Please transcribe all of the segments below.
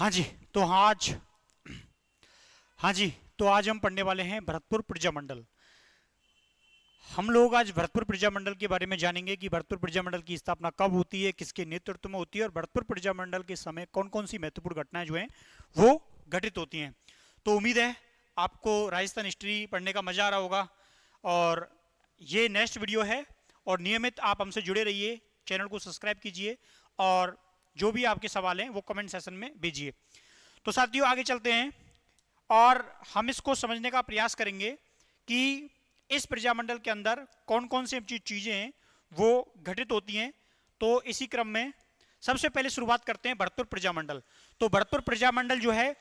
हाँ जी। तो आज हाँ जी तो आज हम पढ़ने वाले हैं भरतपुर प्रजामंडल। हम लोग आज भरतपुर प्रजामंडल के बारे में जानेंगे कि भरतपुर प्रजामंडल की स्थापना कब होती है, किसके नेतृत्व में होती है और भरतपुर प्रजामंडल के समय कौन कौन सी महत्वपूर्ण घटनाएं जो हैं वो घटित होती हैं। तो उम्मीद है आपको राजस्थान हिस्ट्री पढ़ने का मजा आ रहा होगा। और ये नेक्स्ट वीडियो है और नियमित आप हमसे जुड़े रहिए, चैनल को सब्सक्राइब कीजिए और जो भी आपके सवाल हैं वो कमेंट सेशन में भेजिए। तो साथियों आगे चलते हैं और हम इसको समझने का प्रयास करेंगे कि इस प्रजामंडल के अंदर कौन कौन सी चीजें हैं वो घटित होती हैं। तो इसी क्रम में सबसे पहले शुरुआत करते हैं भरतपुर प्रजामंडल। तो भरतपुर प्रजामंडल जो है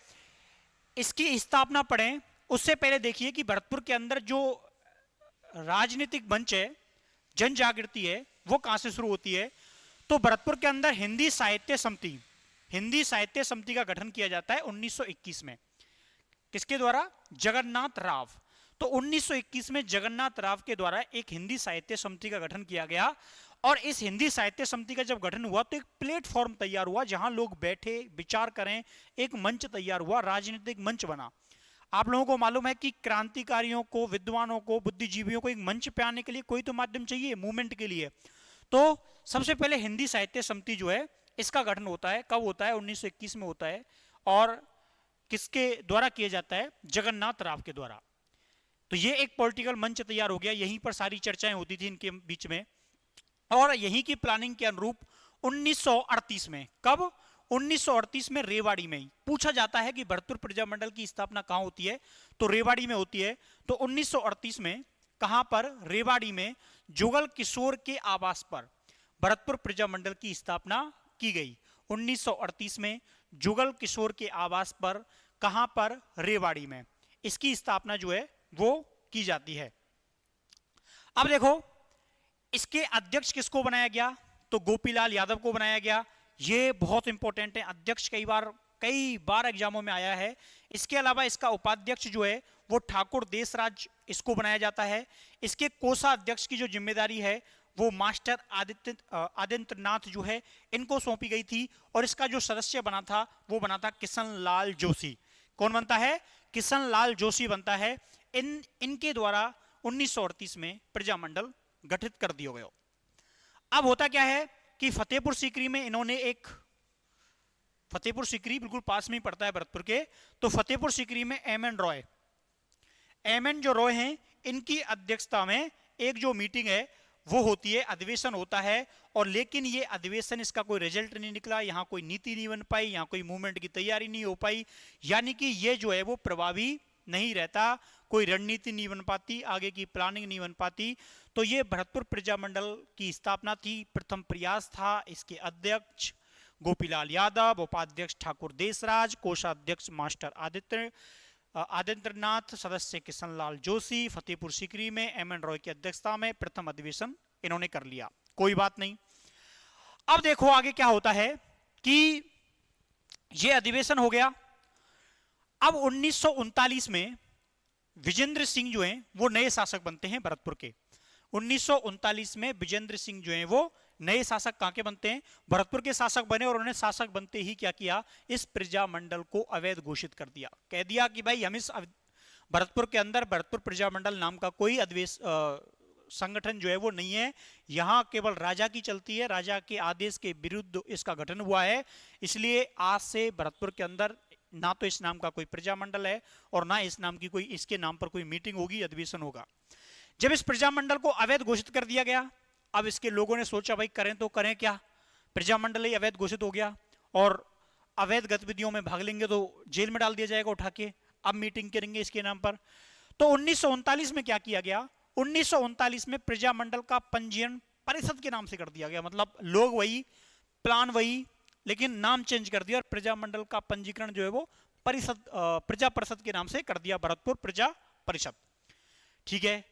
इसकी स्थापना पढ़ें उससे पहले देखिए कि भरतपुर के अंदर जो राजनीतिक मंच है, जन जागृति है, वो कहां से शुरू होती है। तो भरतपुर के अंदर हिंदी साहित्य समिति का गठन किया जाता है 1921 में। किसके द्वारा? जगन्नाथ राव। तो 1921 में जगन्नाथ राव के द्वारा एक हिंदी साहित्य समिति का गठन किया गया और इस हिंदी साहित्य समिति का जब गठन हुआ तो एक प्लेटफॉर्म तैयार हुआ जहां लोग बैठे विचार करें, एक मंच तैयार हुआ, राजनीतिक मंच बना। आप लोगों को मालूम है कि क्रांतिकारियों को, विद्वानों को, बुद्धिजीवियों को एक मंच पे आने के लिए कोई तो माध्यम चाहिए मूवमेंट के लिए। तो सबसे पहले हिंदी साहित्य समिति जो है इसका गठन होता है। कब होता है? 1921 में होता है और किसके द्वारा किया जाता है? जगन्नाथ राव के द्वारा। तो ये एक पॉलिटिकल मंच तैयार हो गया, यहीं पर सारी चर्चाएं होती थी इनके बीच में और यहीं की प्लानिंग के अनुरूप 1938 में, कब? 1938 में रेवाड़ी में ही पूछा जाता है कि भरतपुर प्रजामंडल की स्थापना कहां होती है, तो रेवाड़ी में होती है। तो 1938 में कहां पर? रेवाड़ी में जुगल किशोर के आवास पर भरतपुर प्रजामंडल की स्थापना की गई। 1938 में जुगल किशोर के आवास पर, कहां पर? रेवाड़ी में इसकी स्थापना जो है वो की जाती है। अब देखो इसके अध्यक्ष किसको बनाया गया? तो गोपीलाल यादव को बनाया गया। ये बहुत इंपॉर्टेंट है, अध्यक्ष कई बार एग्जामों में आया है। इसके अलावा इसका उपाध्यक्ष जो है वो ठाकुर देशराज इसको बनाया जाता है। इसके कोषाध्यक्ष की जो जिम्मेदारी है वो मास्टर आदित्यनाथ जो है इनको सौंपी गई थी और इसका जो सदस्य बना था वो बना था किशन लाल जोशी। कौन बनता है? किशन लाल जोशी बनता है। इनके द्वारा 1938 में प्रजामंडल गठित कर दिया गया। अब होता क्या है कि फतेहपुर सीकरी में इन्होंने एक, फतेहपुर सीकरी बिल्कुल पास में ही पड़ता है भरतपुर के, तो फतेहपुर सीकरी में एम एन जो रॉय हैं इनकी अध्यक्षता में एक जो मीटिंग है वो होती है, अधिवेशन होता है। और लेकिन ये अधिवेशन, इसका कोई रिजल्ट नहीं निकला, यहां कोई नीति नहीं बन पाई, यहां कोई मूवमेंट की तैयारी नहीं हो पाई, यानी कि ये जो है वो प्रभावी नहीं रहता, कोई रणनीति नहीं बन पाती, आगे की प्लानिंग नहीं बन पाती। तो ये भरतपुर प्रजामंडल की स्थापना थी, प्रथम प्रयास था। इसके अध्यक्ष गोपीलाल यादव, उपाध्यक्ष ठाकुर देशराज, कोषाध्यक्ष मास्टर आदित्यनाथ, सदस्य किशन लाल जोशी। फतेहपुर सीकरी में एम एन रॉय की अध्यक्षता में प्रथम अधिवेशन इन्होंने कर लिया। कोई बात नहीं। अब देखो आगे क्या होता है कि यह अधिवेशन हो गया। अब 1939 में विजेंद्र सिंह जो हैं वो नए शासक बनते हैं भरतपुर के। 1939 में विजेंद्र सिंह जो हैं वो नए शासक कहां के बनते हैं? भरतपुर के शासक बने और उन्होंने शासक बनते ही क्या किया? इस प्रजामंडल को अवैध घोषित कर दिया। कह दिया कि भाई हम इस भरतपुर के अंदर भरतपुर प्रजामंडल नाम का कोई संगठन जो है वो नहीं है, यहां केवल राजा की चलती है, राजा के आदेश के विरुद्ध इसका गठन हुआ है। इसलिए आज से भरतपुर के अंदर ना तो इस नाम का कोई प्रजामंडल है और ना इस नाम की कोई, इसके नाम पर कोई मीटिंग होगी, अधिवेशन होगा। जब इस प्रजामंडल को अवैध घोषित कर दिया गया, अब इसके लोगों ने सोचा भाई करें तो करें क्या, प्रजामंडल ही अवैध घोषित हो गया और अवैध गतिविधियों में भाग लेंगे तो जेल में डाल दिया जाएगा उठा के, अब मीटिंग करेंगे इसके नाम पर। तो 1939 में क्या किया गया? 1939 में प्रजामंडल का पंजीयन परिषद के नाम से कर दिया गया। मतलब लोग वही, प्लान वही, लेकिन नाम चेंज कर दिया और प्रजामंडल का पंजीकरण जो है वो परिषद, प्रजा परिषद के नाम से कर दिया, भरतपुर प्रजा परिषद। ठीक है।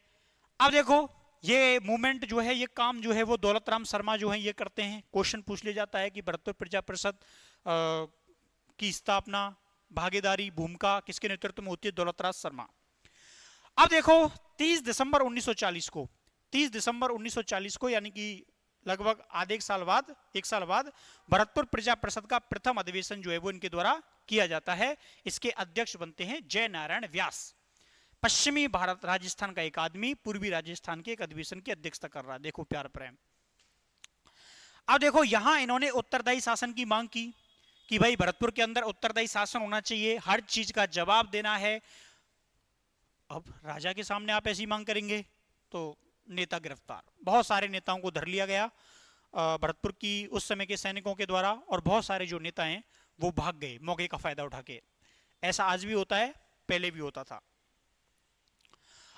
अब देखो ये मूवमेंट जो है, ये काम जो है वो दौलत राम शर्मा जो है ये करते हैं। क्वेश्चन पूछ लिया जाता है कि भरतपुर प्रजा परिषद की स्थापना, भागीदारी, भूमिका किसके नेतृत्व में होती है? दौलत राम शर्मा। अब देखो 30 दिसंबर 1940 को, 30 दिसंबर 1940 को यानी कि लगभग आधे एक साल बाद भरतपुर प्रजा परिषद का प्रथम अधिवेशन जो है वो इनके द्वारा किया जाता है। इसके अध्यक्ष बनते हैं जय नारायण व्यास। पश्चिमी भारत राजस्थान का एक आदमी पूर्वी राजस्थान के एक अधिवेशन की अध्यक्षता कर रहा है। देखो प्यार प्रेम। अब देखो यहां इन्होंने उत्तरदायी शासन की मांग की कि भाई भरतपुर के अंदर उत्तरदायी शासन होना चाहिए, हर चीज का जवाब देना है। अब राजा के सामने आप ऐसी मांग करेंगे तो नेता गिरफ्तार, बहुत सारे नेताओं को धर लिया गया भरतपुर की उस समय के सैनिकों के द्वारा, और बहुत सारे जो नेता हैं वो भाग गए मौके का फायदा उठा के। ऐसा आज भी होता है, पहले भी होता था।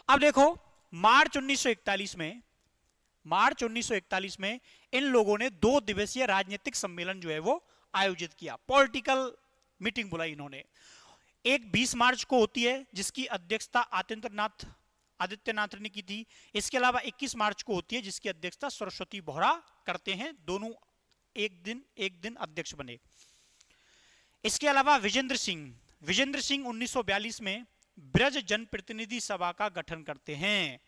अब देखो मार्च 1941 में इन लोगों ने 2 दिवसीय राजनीतिक सम्मेलन जो है वो आयोजित किया, पॉलिटिकल मीटिंग बुलाई इन्होंने। एक 20 मार्च को होती है जिसकी अध्यक्षता आदित्यनाथ ने की थी। इसके अलावा 21 मार्च को होती है जिसकी अध्यक्षता सरस्वती बोहरा करते हैं। दोनों एक दिन अध्यक्ष बने। इसके अलावा विजेंद्र सिंह 1942 में ब्रज जनप्रतिनिधि सभा का गठन करते हैं।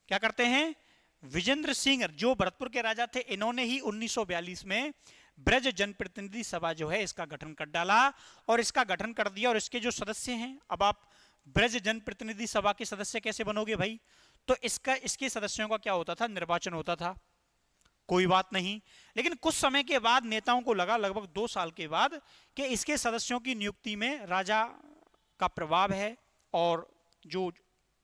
क्या करते हैं? विजेंद्र सिंह जो भरतपुर के राजा थे, इन्होंने ही 1942 में ब्रज जनप्रतिनिधि सभा जो है इसका गठन कर डाला और इसका गठन कर दिया। और इसके जो सदस्य हैं, अब आप ब्रज जनप्रतिनिधि सभा के सदस्य कैसे बनोगे भाई? तो इसके सदस्यों का क्या होता था? निर्वाचन होता था। कोई बात नहीं, लेकिन कुछ समय के बाद नेताओं को लगा, लगभग 2 साल के बाद, कि इसके सदस्यों की नियुक्ति में राजा का प्रभाव है और जो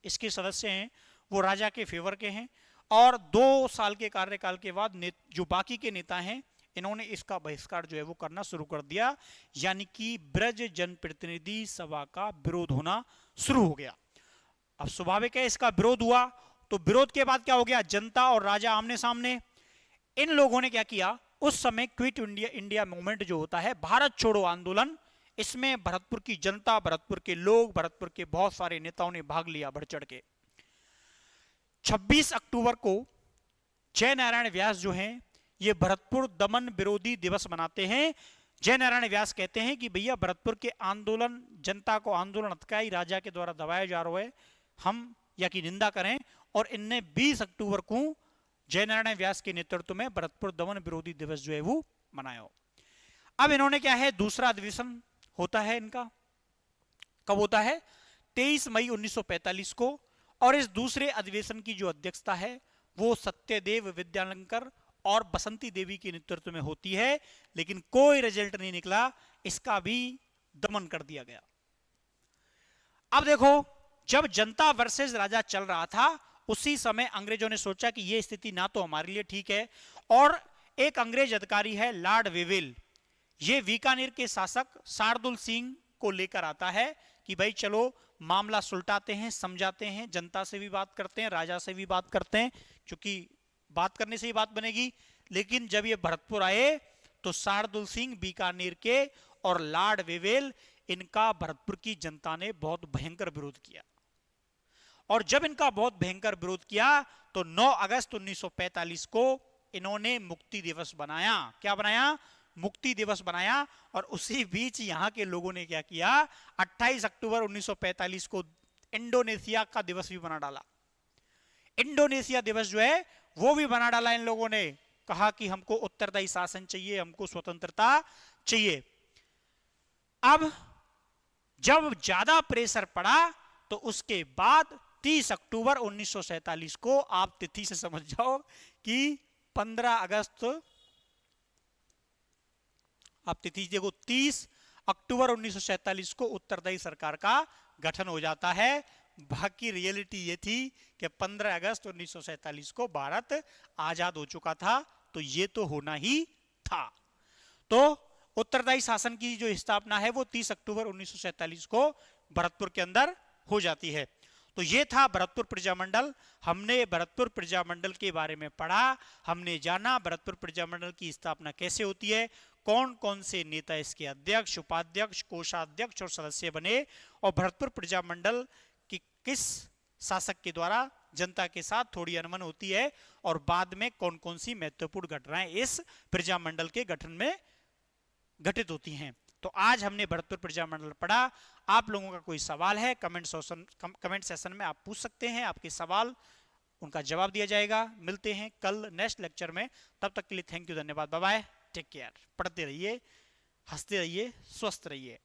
इसके सदस्य हैं वो राजा के फेवर के हैं। और 2 साल के कार्यकाल के बाद जो बाकी के नेता हैं इन्होंने इसका बहिष्कार जो है वो करना शुरू कर दिया, यानी कि ब्रज जनप्रतिनिधि सभा का विरोध होना शुरू हो गया। अब स्वाभाविक है इसका विरोध हुआ, तो विरोध के बाद क्या हो गया? जनता और राजा आमने सामने। इन लोगों ने क्या किया? उस समय क्विट इंडिया मूवमेंट जो होता है, भारत छोड़ो आंदोलन, इसमें भरतपुर की जनता, भरतपुर के लोग, भरतपुर के बहुत सारे नेताओं ने भाग लिया बढ़ चढ़ के। 26 अक्टूबर को जय नारायण व्यास जो हैं ये भरतपुर दमन विरोधी दिवस मनाते हैं। जय नारायण व्यास कहते हैं कि भैया भरतपुर के आंदोलन, जनता को आंदोलन अटकाई राजा के द्वारा दबाया जा रहा है, हम या की निंदा करें। और इनने 20 अक्टूबर को जय नारायण व्यास के नेतृत्व में भरतपुर दमन विरोधी दिवस जो है वो मनाया। अब इन्होंने क्या है, दूसरा अधिवेशन होता है इनका। कब होता है? 23 मई 1945 को। और इस दूसरे अधिवेशन की जो अध्यक्षता है वो सत्यदेव विद्यालंकर और बसंती देवी के नेतृत्व में होती है, लेकिन कोई रिजल्ट नहीं निकला, इसका भी दमन कर दिया गया। अब देखो, जब जनता वर्सेस राजा चल रहा था, उसी समय अंग्रेजों ने सोचा कि यह स्थिति ना तो हमारे लिए ठीक है। और एक अंग्रेज अधिकारी है लॉर्ड वेवेल, ये बीकानेर के शासक शार्दुल सिंह को लेकर आता है कि भाई चलो मामला सुलटाते हैं, समझाते हैं, जनता से भी बात करते हैं, राजा से भी बात करते हैं, क्योंकि बात करने से ही बात बनेगी। लेकिन जब ये भरतपुर आए तो शार्दुल सिंह बीकानेर के और लॉर्ड वेवेल, इनका भरतपुर की जनता ने बहुत भयंकर विरोध किया। और जब इनका बहुत भयंकर विरोध किया तो 9 अगस्त 1945 को इन्होंने मुक्ति दिवस बनाया। क्या बनाया? मुक्ति दिवस बनाया। और उसी बीच यहां के लोगों ने क्या किया, 28 अक्टूबर 1945 को इंडोनेशिया का दिवस भी बना डाला। इंडोनेशिया दिवस जो है वो भी बना डाला इन लोगों ने। कहा कि हमको उत्तरदायी शासन चाहिए, हमको स्वतंत्रता चाहिए। अब जब ज्यादा प्रेशर पड़ा तो उसके बाद 30 अक्टूबर 1947 को, आप तिथि से समझ जाओ कि 15 अगस्त, आप तिथि देखो, 30 अक्टूबर 1947 को उत्तरदायी सरकार का गठन हो जाता है। बाकी रियलिटी ये थी कि 15 अगस्त 1947 को भारत आजाद हो चुका था, तो ये तो होना ही था। तो उत्तरदायी शासन की जो स्थापना है वो 30 अक्टूबर 1947 को भरतपुर के अंदर हो जाती है। तो ये था भरतपुर प्रजामंडल। हमने भरतपुर प्रजामंडल के बारे में पढ़ा, हमने जाना भरतपुर प्रजामंडल की स्थापना कैसे होती है, कौन कौन से नेता इसके अध्यक्ष, उपाध्यक्ष, कोषाध्यक्ष और सदस्य बने, और भरतपुर प्रजामंडल की किस शासक के द्वारा जनता के साथ थोड़ी अनबन होती है, और बाद में कौन कौन सी महत्वपूर्ण घटनाएं इस प्रजामंडल के गठन में घटित होती हैं। तो आज हमने भरतपुर प्रजामंडल पढ़ा। आप लोगों का कोई सवाल है कमेंट सेशन में आप पूछ सकते हैं। आपके सवाल उनका जवाब दिया जाएगा। मिलते हैं कल नेक्स्ट लेक्चर में, तब तक के लिए थैंक यू, धन्यवाद, बाय बाय, टेक केयर। पढ़ते रहिए, हंसते रहिए, स्वस्थ रहिए।